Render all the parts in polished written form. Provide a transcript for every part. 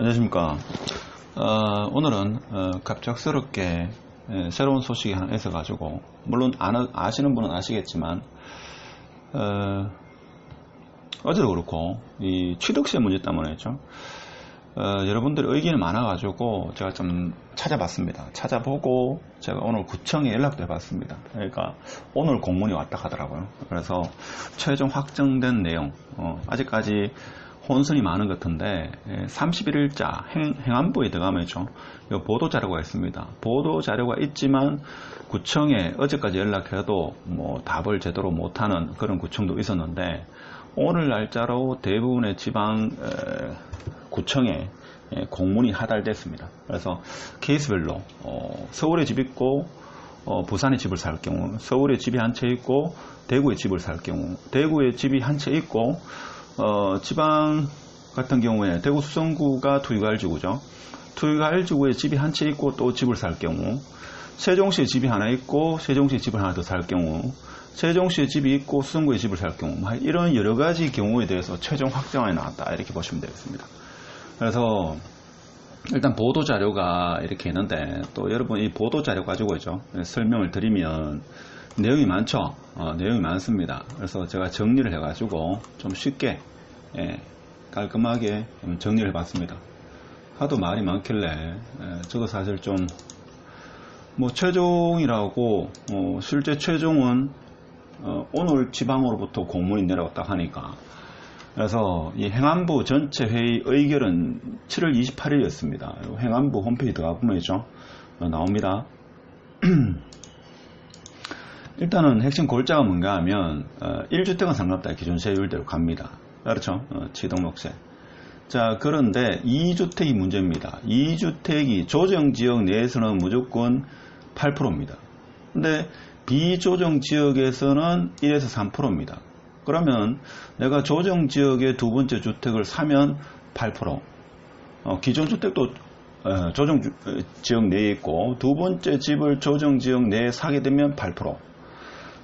안녕하십니까. 오늘은 갑작스럽게 새로운 소식이 하나 있어가지고, 물론 아시는 분은 아시겠지만 어제도 그렇고 이 취득세 문제 때문에죠. 여러분들의 의견이 많아가지고 제가 좀 찾아봤습니다. 찾아보고 제가 오늘 구청에 연락도 해봤습니다. 그러니까 오늘 공문이 왔다 하더라고요. 그래서 최종 확정된 내용, 아직까지 혼선이 많은 것 같은데 31일자 행안부에 들어가면죠, 보도자료가 있습니다. 보도자료가 있지만 구청에 어제까지 연락해도 뭐 답을 제대로 못하는 그런 구청도 있었는데, 오늘 날짜로 대부분의 지방 구청에 공문이 하달됐습니다. 그래서 케이스별로 서울에 집 있고 부산에 집을 살 경우, 서울에 집이 한 채 있고 대구에 집을 살 경우, 대구에 집이 한 채 있고 지방 같은 경우에 대구 수성구가 투유가일지구죠. 투유가일지구에 집이 한 채 있고 또 집을 살 경우, 세종시에 집이 하나 있고 세종시에 집을 하나 더 살 경우, 세종시에 집이 있고 수성구에 집을 살 경우, 이런 여러 가지 경우에 대해서 최종 확정안이 나왔다, 이렇게 보시면 되겠습니다. 그래서 일단 보도자료가 이렇게 있는데, 또 여러분 이 보도자료 가지고 설명을 드리면 내용이 많죠. 내용이 많습니다. 그래서 제가 정리를 해가지고 좀 쉽게 깔끔하게 정리를 해봤습니다. 하도 말이 많길래 저도 사실 좀 뭐 최종이라고, 실제 최종은 오늘 지방으로부터 공문이 내려왔다 하니까, 그래서 이 행안부 전체 회의 의결은 7월 28일이었습니다. 행안부 홈페이지 들어가 보면 나옵니다. 일단은 핵심 골자가 뭔가 하면 1주택은 상관없다, 기존 세율대로 갑니다. 그렇죠? 취등록세. 자, 그런데 2주택이 문제입니다. 2주택이 조정지역 내에서는 무조건 8%입니다. 근데 비조정지역에서는 1에서 3%입니다. 그러면 내가 조정지역의 두 번째 주택을 사면 8%, 기존 주택도 조정지역 내에 있고 두 번째 집을 조정지역 내에 사게 되면 8%.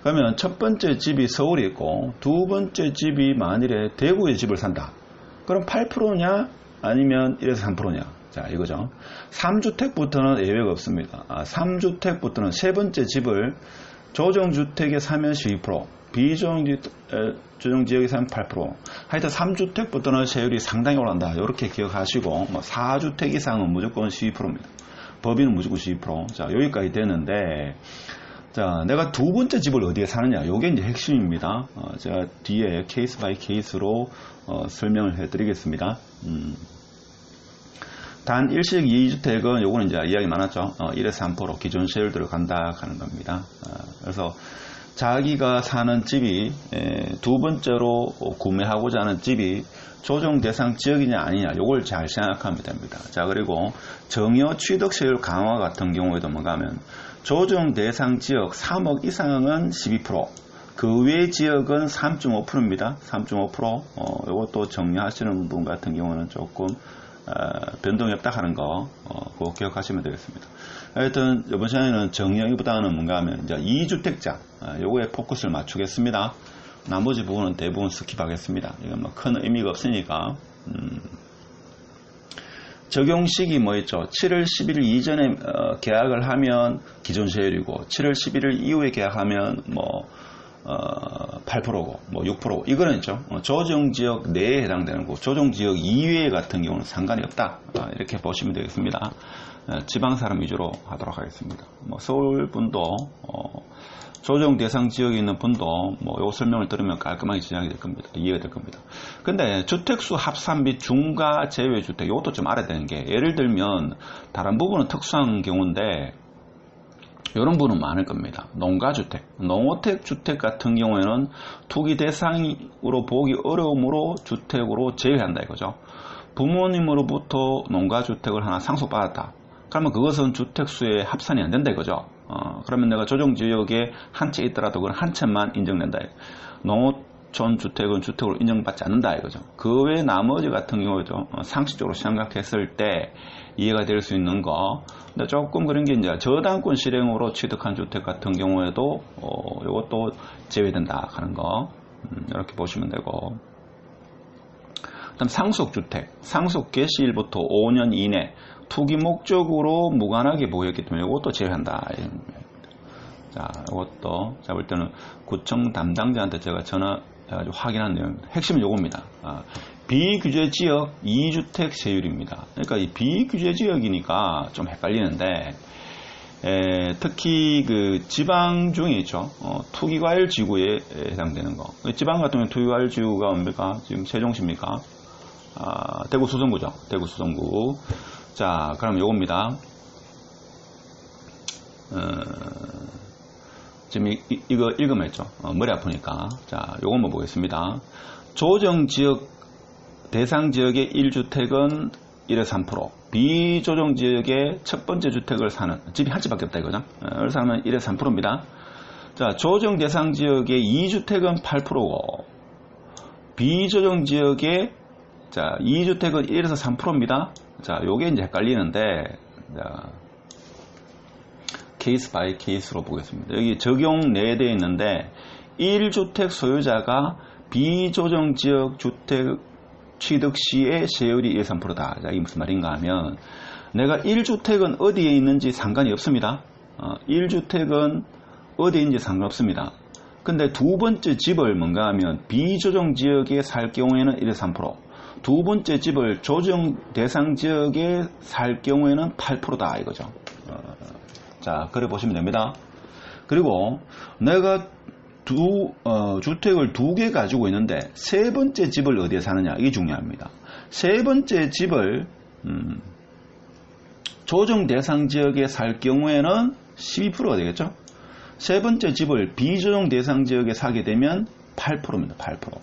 그러면 첫 번째 집이 서울에 있고 두 번째 집이 만일에 대구에 집을 산다. 그럼 8%냐 아니면 1에서 3%냐. 자, 이거죠. 3주택부터는 예외가 없습니다. 3주택부터는 세 번째 집을 조정주택에 사면 12%, 비조정지역에 사면 8%. 하여튼 3주택부터는 세율이 상당히 올라간다. 이렇게 기억하시고, 4주택 이상은 무조건 12%입니다. 법인은 무조건 12%. 자, 여기까지 되는데, 자, 내가 두 번째 집을 어디에 사느냐. 요게 이제 핵심입니다. 제가 뒤에 케이스 바이 케이스로 설명을 해드리겠습니다. 단 일식 2주택은 요거는 이제 이야기 많았죠. 1에서 3% 기존 세율대로 간다 하는 겁니다. 그래서 자기가 사는 집이 두 번째로 구매하고자 하는 집이 조정 대상 지역이냐 아니냐, 요걸 잘 생각하면 됩니다. 자, 그리고 정여 취득세율 강화 같은 경우에도 뭔가 하면 조정 대상 지역 3억 이상은 12%, 그 외 지역은 3.5%입니다. 3.5%. 요것도 정리하시는 분 같은 경우는 조금 변동이 없다 하는 거, 그거 기억하시면 되겠습니다. 하여튼, 이번 시간에는 정리보다는 뭔가 하면, 이제 2주택자, 요거에 포커스를 맞추겠습니다. 나머지 부분은 대부분 스킵하겠습니다. 이건 뭐 큰 의미가 없으니까. 적용 시기 뭐 있죠? 7월 11일 이전에 계약을 하면 기존 세율이고, 7월 11일 이후에 계약하면 뭐, 8%고, 뭐 6%고, 이거는 있죠. 조정지역 내에 해당되는 거고, 조정지역 이외 같은 경우는 상관이 없다. 이렇게 보시면 되겠습니다. 지방사람 위주로 하도록 하겠습니다. 뭐 서울 분도, 조정 대상 지역에 있는 분도 뭐 요 설명을 들으면 깔끔하게 진행이 될 겁니다. 이해가 될 겁니다. 근데 주택수 합산 및 중과 제외 주택, 이것도 좀 알아야 되는 게, 예를 들면 다른 부분은 특수한 경우인데 이런 분은 많을 겁니다. 농가주택, 농어택 주택 같은 경우에는 투기 대상으로 보기 어려움으로 주택으로 제외한다 이거죠. 부모님으로부터 농가주택을 하나 상속받았다. 그러면 그것은 주택수에 합산이 안 된다 이거죠. 그러면 내가 조정지역에 한 채 있더라도 그건 한 채만 인정된다. 농어촌 주택은 주택으로 인정받지 않는다 이거죠. 그 외 나머지 같은 경우에도 상식적으로 생각했을 때 이해가 될 수 있는 거. 근데 조금 그런 게 이제 저당권 실행으로 취득한 주택 같은 경우에도 이것도 제외된다 하는 거. 이렇게 보시면 되고. 그다음 상속주택, 상속 개시일부터 5년 이내 투기 목적으로 무관하게 보였기 때문에 이것도 제외한다. 자, 이것도 제가 볼 때는 구청 담당자한테 제가 전화해가지고 확인한 내용입니다. 핵심은 요겁니다. 비규제 지역 2주택 세율입니다. 그러니까 이 비규제 지역이니까 좀 헷갈리는데, 특히 그 지방 중에 있죠. 투기과열 지구에 해당되는 거. 지방 같은 경우는 투기과열 지구가 뭡니까? 지금 세종시입니까? 대구 수성구죠. 대구 수성구. 자, 그럼 요겁니다. 지금 이거 읽으면 했죠. 머리 아프니까. 자, 요거 한번 보겠습니다. 조정지역 대상 지역의 1주택은 1에서 3%, 비조정 지역의 첫 번째 주택을 사는, 집이 한 채밖에 없다 이거죠. 을 사면 1에서 3%입니다. 자, 조정 대상 지역의 2주택은 8%고, 비조정 지역의, 자, 2주택은 1에서 3%입니다. 자, 요게 이제 헷갈리는데, 자, 케이스 바이 케이스로 보겠습니다. 여기 적용 내에 있는데, 1주택 소유자가 비조정 지역 주택 취득 시의 세율이 1에서 3%다. 자, 이게 무슨 말인가 하면, 내가 1주택은 어디에 있는지 상관이 없습니다. 1주택은 어디에 있는지 상관없습니다. 근데 두 번째 집을 뭔가 하면 비조정 지역에 살 경우에는 1에서 3%, 두 번째 집을 조정 대상 지역에 살 경우에는 8%다 이거죠. 자, 그래 보시면 됩니다. 그리고 내가 주택을 2개 가지고 있는데 세 번째 집을 어디에 사느냐, 이게 중요합니다. 세 번째 집을 조정 대상 지역에 살 경우에는 12%가 되겠죠. 세 번째 집을 비조정 대상 지역에 사게 되면 8%입니다. 8%.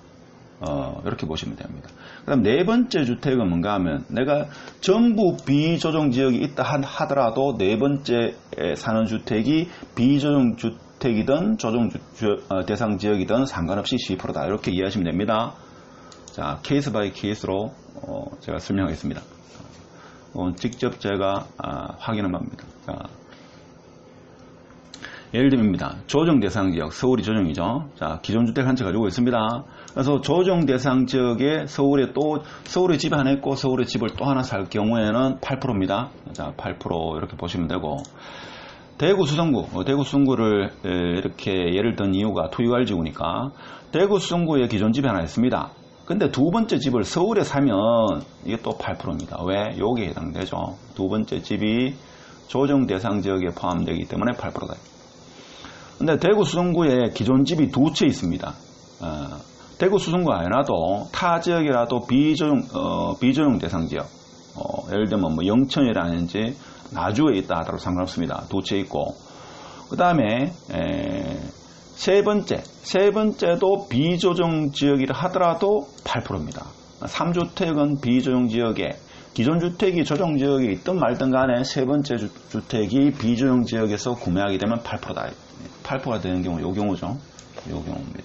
이렇게 보시면 됩니다. 그 다음 네 번째 주택은 뭔가 하면, 내가 전부 비조정 지역이 있다 하더라도 네 번째 사는 주택이 비조정 주택이든 조정 대상 지역이든 상관없이 12%다. 이렇게 이해하시면 됩니다. 자, 케이스 바이 케이스로 제가 설명하겠습니다. 직접 제가 확인한 바입니다. 자, 예를 들면입니다. 조정 대상 지역, 서울이 조정이죠. 자, 기존 주택 한 채 가지고 있습니다. 그래서 조정 대상 지역에 서울에 집 하나 있고 서울에 집을 또 하나 살 경우에는 8%입니다. 자, 8% 이렇게 보시면 되고, 대구 수성구를 이렇게 예를 든 이유가 투기과열 지구니까 대구 수성구에 기존 집이 하나 있습니다. 근데 두 번째 집을 서울에 사면 이게 또 8%입니다. 왜? 요게 해당되죠. 두 번째 집이 조정 대상 지역에 포함되기 때문에 8%다. 근데 대구 수성구에 기존 집이 두 채 있습니다. 대구 수성구 아니라도 타 지역이라도 비조정 대상 지역, 예를 들면 뭐 영천이라든지 나주에 있다 하더라도 상관없습니다. 두 채 있고, 그 다음에 세 번째도 비조정 지역이라 하더라도 8%입니다. 3주택은 비조정 지역에, 기존 주택이 조정 지역에 있든 말든 간에 세 번째 주택이 비조정 지역에서 구매하게 되면 8%다. 8%가 되는 경우, 요 경우죠. 요 경우입니다.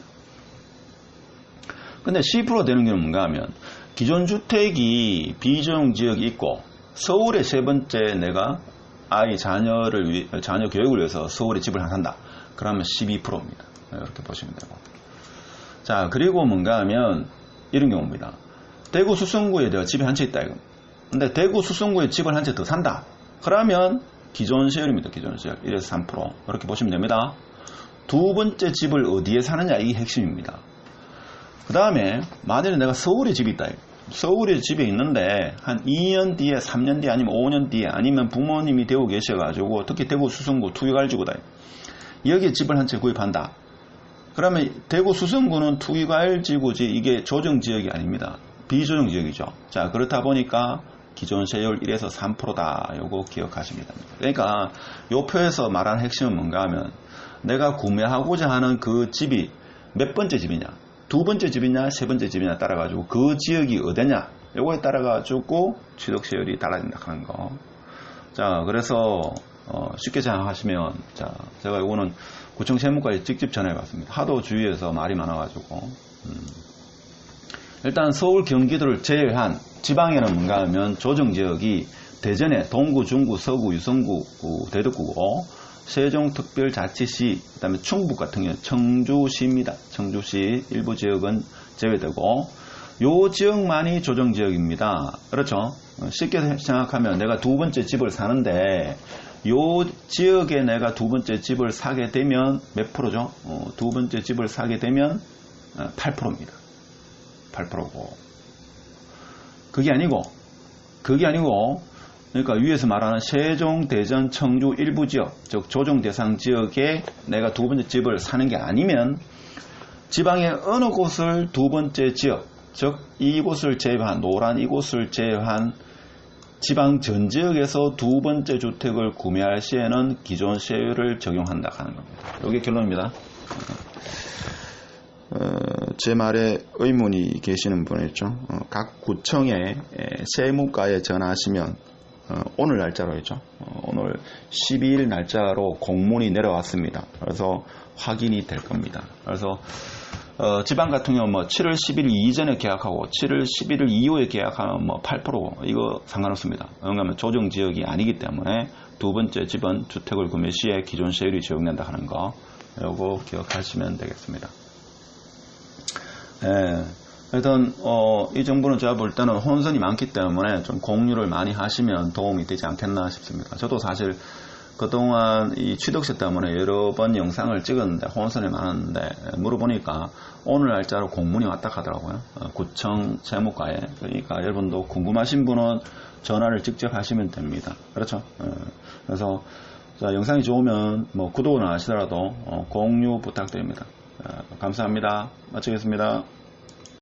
근데 10% 되는 경우는 뭔가 하면, 기존 주택이 비조정 지역이 있고 서울에 세 번째 내가 자녀 교육을 위해서 서울에 집을 하나 산다. 그러면 12%입니다. 이렇게 보시면 되고. 자, 그리고 뭔가 하면 이런 경우입니다. 대구 수성구에 내가 집이 한 채 있다 이거. 근데 대구 수성구에 집을 한 채 더 산다. 그러면 기존 세율입니다. 기존 세율 1에서 3%. 이렇게 보시면 됩니다. 두 번째 집을 어디에 사느냐, 이게 핵심입니다. 그 다음에 만약에 내가 서울에 집이 있다. 서울에 집에 있는데 한 2년 뒤에, 3년 뒤에, 아니면 5년 뒤에, 아니면 부모님이 되고 계셔가지고, 특히 대구 수성구 투기과열지구다. 여기에 집을 한 채 구입한다. 그러면 대구 수성구는 투기과열지구지 이게 조정지역이 아닙니다. 비조정지역이죠. 자, 그렇다 보니까 기존 세율 1에서 3%다. 요거 기억하시면 됩니다. 그러니까 요 표에서 말하는 핵심은 뭔가 하면, 내가 구매하고자 하는 그 집이 몇 번째 집이냐, 두 번째 집이냐, 세 번째 집이냐 따라가지고 그 지역이 어디냐, 요거에 따라가지고 취득세율이 달라진다 하는 거. 자, 그래서 쉽게 생각하시면, 자, 제가 요거는 구청 세무과에 직접 전화해봤습니다. 하도 주위에서 말이 많아가지고. 일단 서울, 경기도를 제외한 지방에는 뭔가 하면 조정지역이 대전에 동구, 중구, 서구, 유성구, 대덕구고, 세종특별자치시, 그 다음에 충북 같은 경우 청주시입니다. 청주시 일부 지역은 제외되고, 요 지역만이 조정지역입니다. 그렇죠? 쉽게 생각하면 내가 두 번째 집을 사는데 요 지역에 내가 두 번째 집을 사게 되면 몇 프로죠? 두 번째 집을 사게 되면 8%입니다. 8%고 그게 아니고 그러니까 위에서 말하는 세종, 대전, 청주 일부 지역, 즉 조정 대상 지역에 내가 두 번째 집을 사는 게 아니면 지방의 어느 곳을 두 번째 지역, 즉 이곳을 제외한 노란 이곳을 제외한 지방 전 지역에서 두 번째 주택을 구매할 시에는 기존 세율을 적용한다 하는 겁니다. 이게 결론입니다. 제 말에 의문이 계시는 분 있죠. 각 구청에 세무과에 전화하시면 오늘 날짜로 했죠. 오늘 12일 날짜로 공문이 내려왔습니다. 그래서 확인이 될 겁니다. 그래서 지방 같은 경우는 뭐 7월 10일 이전에 계약하고 7월 11일 이후에 계약하면 뭐 8% 이거 상관없습니다. 왜냐하면 조정 지역이 아니기 때문에 두 번째 집은 주택을 구매 시에 기존 세율이 적용된다 하는 거 요거 기억하시면 되겠습니다. 예. 하여튼 이 정부는 제가 볼 때는 혼선이 많기 때문에 좀 공유를 많이 하시면 도움이 되지 않겠나 싶습니다. 저도 사실 그동안 이 취득세 때문에 여러 번 영상을 찍었는데 혼선이 많았는데 물어보니까 오늘 날짜로 공문이 왔다 하더라고요. 구청 세무과에. 그러니까 여러분도 궁금하신 분은 전화를 직접 하시면 됩니다. 그렇죠? 그래서 자, 영상이 좋으면 뭐 구독을 안 하시더라도 공유 부탁드립니다. 감사합니다. 마치겠습니다.